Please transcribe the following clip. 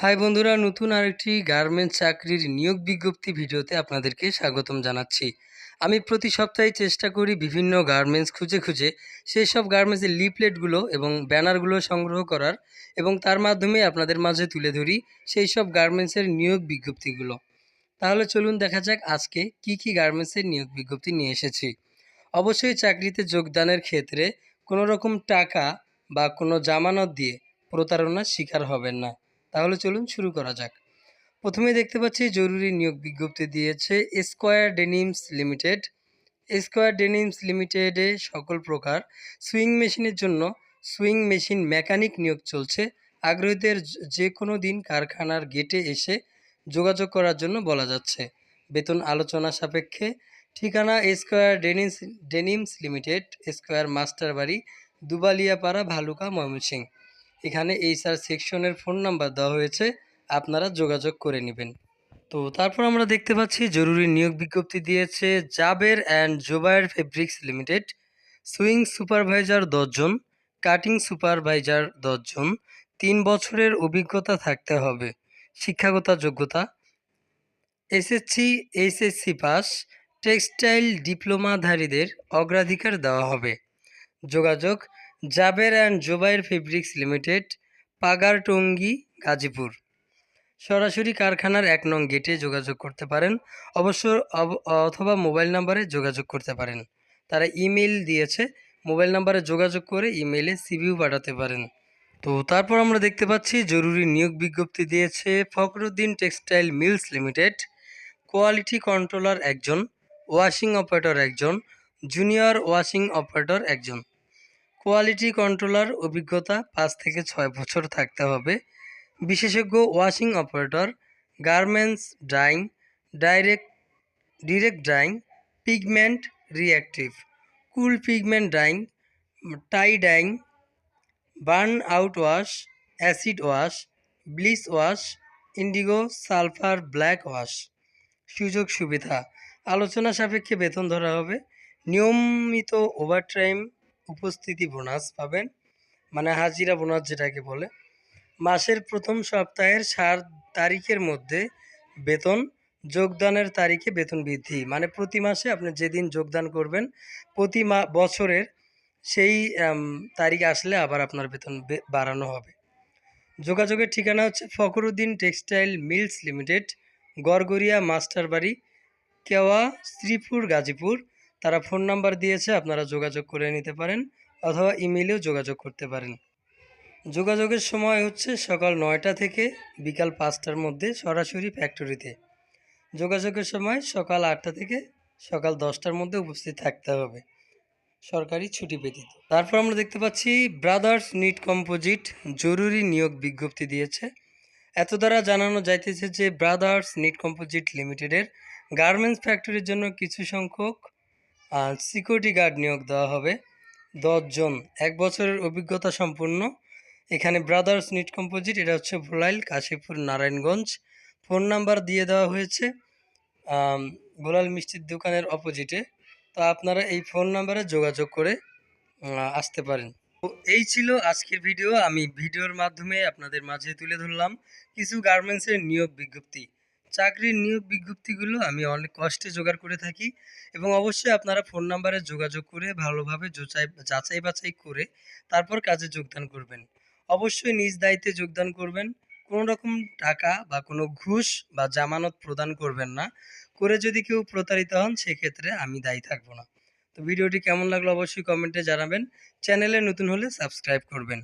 High বন্ধুরা, নতুন আরেকটি গার্মেন্টস চাকরির নিয়োগ বিজ্ঞপ্তি ভিডিওতে আপনাদেরকে স্বাগতম জানাচ্ছি। আমি প্রতি সপ্তাহে চেষ্টা করি বিভিন্ন গার্মেন্টস খুঁজে খুঁজে সেই সব গার্মেন্টসের লিফলেটগুলো এবং ব্যানারগুলো সংগ্রহ করার এবং তার মাধ্যমে আপনাদের মাঝে তুলে ধরি সেই সব গার্মেন্টসের নিয়োগ বিজ্ঞপ্তিগুলো। তাহলে চলুন দেখা যাক আজকে কি গার্মেন্টসের নিয়োগ বিজ্ঞপ্তি নিয়ে এসেছি। অবশ্যই চাকরিতে যোগদানের ক্ষেত্রে কোনো রকম টাকা বা কোনো জামানত দিয়ে প্রতারণার শিকার হবেন না। তাহলে চলুন শুরু করা যাক। প্রথমে দেখতে পাচ্ছি জরুরি নিয়োগ বিজ্ঞপ্তি দিয়েছে square denims limited. Square denims লিমিটেডে সকল প্রকার সুইং মেশিনের জন্য সুইং মেশিন মেকানিক নিয়োগ চলছে। আগ্রহীদের যে কোনো দিন কারখানার গেটে এসে যোগাযোগ করার জন্য বলা যাচ্ছে। বেতন আলোচনা সাপেক্ষে। ঠিকানা square denims limited, square master বাড়ি, দুবালিয়াপাড়া, ভালুকা, ময়মনসিংহ। এখানে এইচআর সেকশনের ফোন নাম্বার দেওয়া হয়েছে, আপনারা যোগাযোগ করে নেবেন। তো তারপর আমরা দেখতে পাচ্ছি জরুরি নিয়োগ বিজ্ঞপ্তি দিয়েছে Jaber and Zobayer fabrics limited. Sewing supervisor 10 জন, কাটিং সুপারভাইজার 10 জন, 3 বছরের অভিজ্ঞতা থাকতে হবে। শিক্ষাগত যোগ্যতা এসএসসি এইচএসসি পাস, টেক্সটাইল ডিপ্লোমাধারীদের অগ্রাধিকার দেওয়া হবে। যোগাযোগ Jaber and Zobayer fabrics limited, Pagartongi, Gazipur. সরাসরি কারখানার 1 নং গেটে যোগাযোগ করতে পারেন, অবশ্য অথবা মোবাইল নাম্বারে যোগাযোগ করতে পারেন। তারা ইমেল দিয়েছে, মোবাইল নাম্বারে যোগাযোগ করে ইমেইলে সিভিও পাঠাতে পারেন। তো তারপর আমরা দেখতে পাচ্ছি জরুরি নিয়োগ বিজ্ঞপ্তি দিয়েছে Fakhruddin textile mills limited. Quality controller 1 জন, ওয়াশিং অপারেটর 1 জন, জুনিয়র ওয়াশিং অপারেটর 1 জন। কোয়ালিটি কন্ট্রোলার অভিজ্ঞতা 5 থেকে 6 বছর থাকতে হবে। বিশেষজ্ঞ washing operator, garments drying, direct drying, pigment reactive, cool pigment drying, tie dyeing, burn out wash, acid wash, bleach wash, indigo sulphur black wash. সুযোগ সুবিধা আলোচনা সাপেক্ষে বেতন ধরা হবে। নিয়মিত ওভারটাইম, উপস্থিতি বোনাস পাবেন, মানে হাজিরা বোনাস যেটাকে বলে। মাসের প্রথম সপ্তাহের 7 তারিখের মধ্যে বেতন, যোগদানের তারিখে বেতন বৃদ্ধি, মানে প্রতি মাসে আপনি যেদিন যোগদান করবেন প্রতি বছরের সেই তারিখ আসলে আবার আপনার বেতন বাড়ানো হবে। যোগাযোগের ঠিকানা হচ্ছে Fakhruddin textile mills limited, Gorgoria Master Bari, Kewa, Sreepur, Gazipur. তারা ফোন নাম্বার দিয়েছে, আপনারা যোগাযোগ করে নিতে পারেন অথবা ইমেইলেও যোগাযোগ করতে পারেন। যোগাযোগের সময় হচ্ছে সকাল 9টা থেকে বিকাল 5টার মধ্যে সরাসরি ফ্যাক্টরিতে। যোগাযোগের সময় সকাল 8টা থেকে সকাল 10টার মধ্যে উপস্থিত থাকতে হবে, সরকারি ছুটি ব্যতীত। তারপর আমরা দেখতে পাচ্ছি ব্রাদার্স নিট কম্পোজিট জরুরি নিয়োগ বিজ্ঞপ্তি দিয়েছে। এত দ্বারা জানানো যাইতেছে যে ব্রাদার্স নিট কম্পোজিট লিমিটেডের গার্মেন্টস ফ্যাক্টরির জন্য কিছু সংখ্যক সিকিউরিটি গার্ড নিয়োগ দেওয়া হবে। 10 জন, 1 বছরের অভিজ্ঞতা সম্পন্ন। এখানে ব্রাদার্স নিট কম্পোজিট, এটা হচ্ছে ভোলাইল, কাশীপুর, নারায়ণগঞ্জ। ফোন নাম্বার দিয়ে দেওয়া হয়েছে ভোলাইল মিষ্টির দোকানের অপোজিটে। তো আপনারা এই ফোন নাম্বারে যোগাযোগ করে আসতে পারেন। তো এই ছিল আজকের ভিডিও। আমি ভিডিওর মাধ্যমে আপনাদের মাঝে তুলে ধরলাম কিছু গার্মেন্টসের নিয়োগ বিজ্ঞপ্তি। চাকরির নিয়োগ বিজ্ঞপ্তিগুলো আমি অনেক কষ্টে জোগাড় করে থাকি এবং অবশ্যই আপনারা ফোন নাম্বারে যোগাযোগ করে ভালোভাবে যাচাই বাছাই করে তারপর কাজে যোগদান করবেন। অবশ্যই নিজ দায়িত্বে যোগদান করবেন। কোনো রকম টাকা বা কোনো ঘুষ বা জামানত প্রদান করবেন না। করে যদি কেউ প্রতারিত হন সেক্ষেত্রে আমি দায়ী থাকবো না। তো ভিডিওটি কেমন লাগলো অবশ্যই কমেন্টে জানাবেন। চ্যানেলে নতুন হলে সাবস্ক্রাইব করবেন।